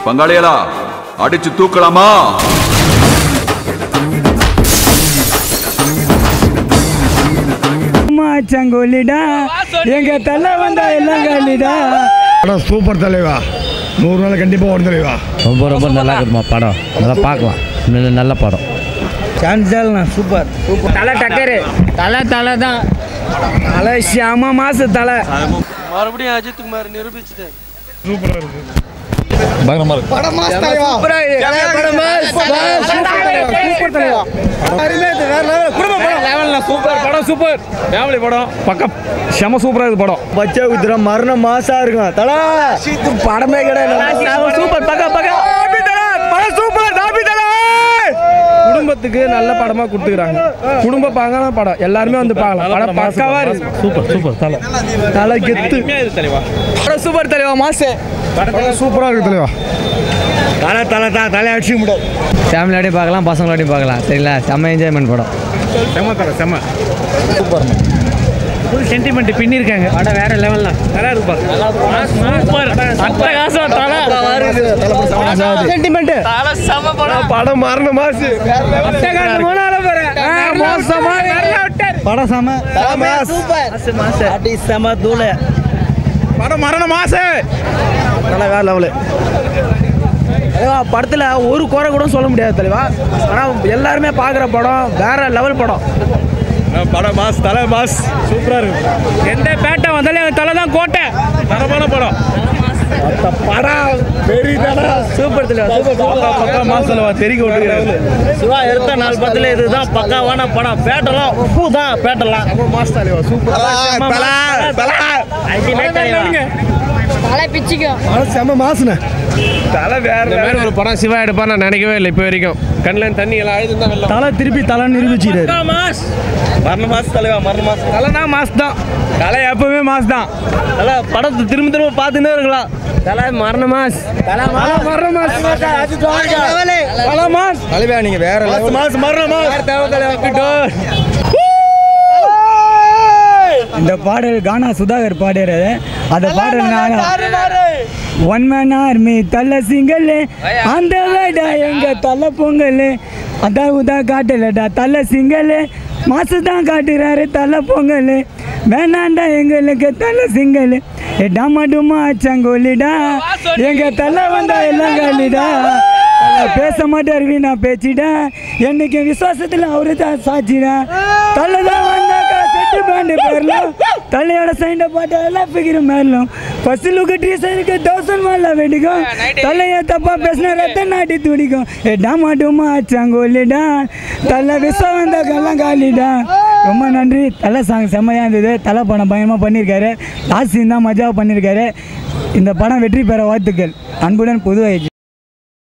பங்காளிகளா அடிச்சு தூக்கலாமா? சங்கோலிடா எங்க தலை வந்தா எல்லாம் காலிடா. படம் சூப்பர் தலைவா, 100 நாள் கண்டிப்பா ஓடும் தலைவா. ரொம்ப ரொம்ப நல்லா இருக்குதுமா படம், நல்லா பார்க்கலாம், நல்ல படம். சான்சல்ண்ணா சூப்பர் சூப்பர். தலை டக்கரு, தலை தான், தலை ஷியாமா மாசு தலை. மறுபடியும் அஜித் குமார் நிரூபிச்சுட்டு சூப்பரா இருக்கு. பயங்கரமா இருக்கு படம் மாஸ் தலைவா. சூப்பரா இருக்கு. படம் மாஸ் சூப்பர் தலைவா. அருமையா வேற லெவல் குடும்ப படம். லெவல்ல சூப்பர் படம், சூப்பர் ஃபேமிலி படம், பக்கம் செம சூப்பரா இருக்கு படம். பச்சை குதிரை மரண மாசா இருக்கும் தல. படமே கிடையாது. சூப்பர் பக்கம் படம் சூப்பர். தாபி தல குடும்பத்துக்கு நல்ல படமா கொடுத்துக்கிறாங்க. குடும்ப பாங்கான படம், எல்லாருமே வந்து பார்க்கலாம். படம் பக்காவா இருக்கு. சூப்பர் சூப்பர் தலை கெத்து தலைவா. படம் சூப்பர் தலைவா, மாசு படம் சூப்பரா இருக்கு தலைவா. தலை அடிச்சு முடியாது. ஃபேமிலியோடையும் பார்க்கலாம், பசங்களோடையும் பார்க்கலாம். சரிங்களா, செம்ம என்ஜாய்மெண்ட் படம். செம்ம சூப்பர், ஃபுல் சென்டிமெண்ட் பின்னிருக்காங்க. படம் வேற லெவல்ல நல்லா இருக்கு. சூப்பர் அட்டகாசம். சென்டிமெண்ட் படம் மரண மாசு. மோசமா படம் செம சூப்பர். அடி செம தூள படம் மரண மாசு. நல்லா வேற லெவலு தலைவா. படத்தில் ஒரு குறை கூட சொல்ல முடியாது தலைவா. ஆனால் எல்லாருமே பார்க்குற படம் வேற லெவல் படம். படம் மாஸ், தலை மாஸ் சூப்பரா இருக்கு. எந்த பேட்டை வந்தாலும் எங்கள் தலை தான் கோட்டை. தரமான படம். படம் பெரிய தலை சூப்பர் தலைவா, சூப்பர் பக்கா மாஸ் தலைவா. தெரிக்க விட்டுக்கிறாரு சிவா எடுத்த 4 படத்துல இதுதான் பக்காவான படம். பேட்டெல்லாம் உப்பு தான், பேட்டெல்லாம் மாஸ் தலைவா. சூப்பர் தலை பிச்சுக்கும். செம்ம மாசுண்ணே. தலை வேற வேற ஒரு படம் சிவா எடுப்பா நான் நினைக்கவே இல்லை இப்போ வரைக்கும். கண்ணில் தண்ணி எல்லாம் அழுது தான் தலை திருப்பி தலை நிரூபிச்சுக்கிறாரு. மரண மாசு தலைவா, மரண மாசு. தலைனா மாஸ் தான், தலை எப்பவுமே மாஸ் தான். தலை படத்தை திரும்ப பார்த்துன்னே இருக்கலாம். தலை மரண மாஸ், மரண மாஸ், தலை மாஸ் தலைவா. நீங்க வேற மாசு மரண மாஸ். இந்த பாடல் கானா சுதாகர் பாடுறது. அந்த பாடல் ஒன் மேன் ஆர்மி தலை சிங்கல், அந்த வேடா எங்க தலை பொங்கல், அதான் உதா காட்டலடா தலை சிங்கல், மாசு தான் காட்டுறாரு தலை பொங்கல், வேணாண்டா எங்களுக்கு தலை சிங்கல், டாமா டுமா சங்கோலிடா எங்க தலை வந்தா எல்லாம் காலிடா. பேச மாட்டார் வீணா பேச்சிடா, என்னைக்கு விசுவாசத்தில் அவரு தான் சாட்சிடா. தலை தான் வந்தாக்கா செட்டு பேண்டு பேரலாம், தலையோட சைண்டை பாட்டா எல்லாம் பிகிற மேரலாம். ஃபர்ஸ்ட் லுக்கு டீசருக்கு 1000 மேல வெடிக்கும், தலையை தப்பா பேசின ரத்த நாட்டி துடிக்கும். டாமா டுமா சங்கோலிடா தலை விசுவம் வந்தாக்கெல்லாம் காலிடா. ரொம்ப நன்றி. தலை சாங் செம்மையாக இருந்தது. தலை படம் பயங்கரமாக பண்ணியிருக்காரு. லாஸ்ட் சீன் தான் மஜாவாக பண்ணியிருக்காரு. இந்த படம் வெற்றி பெற வாழ்த்துக்கள். அன்புடன் புதுவை.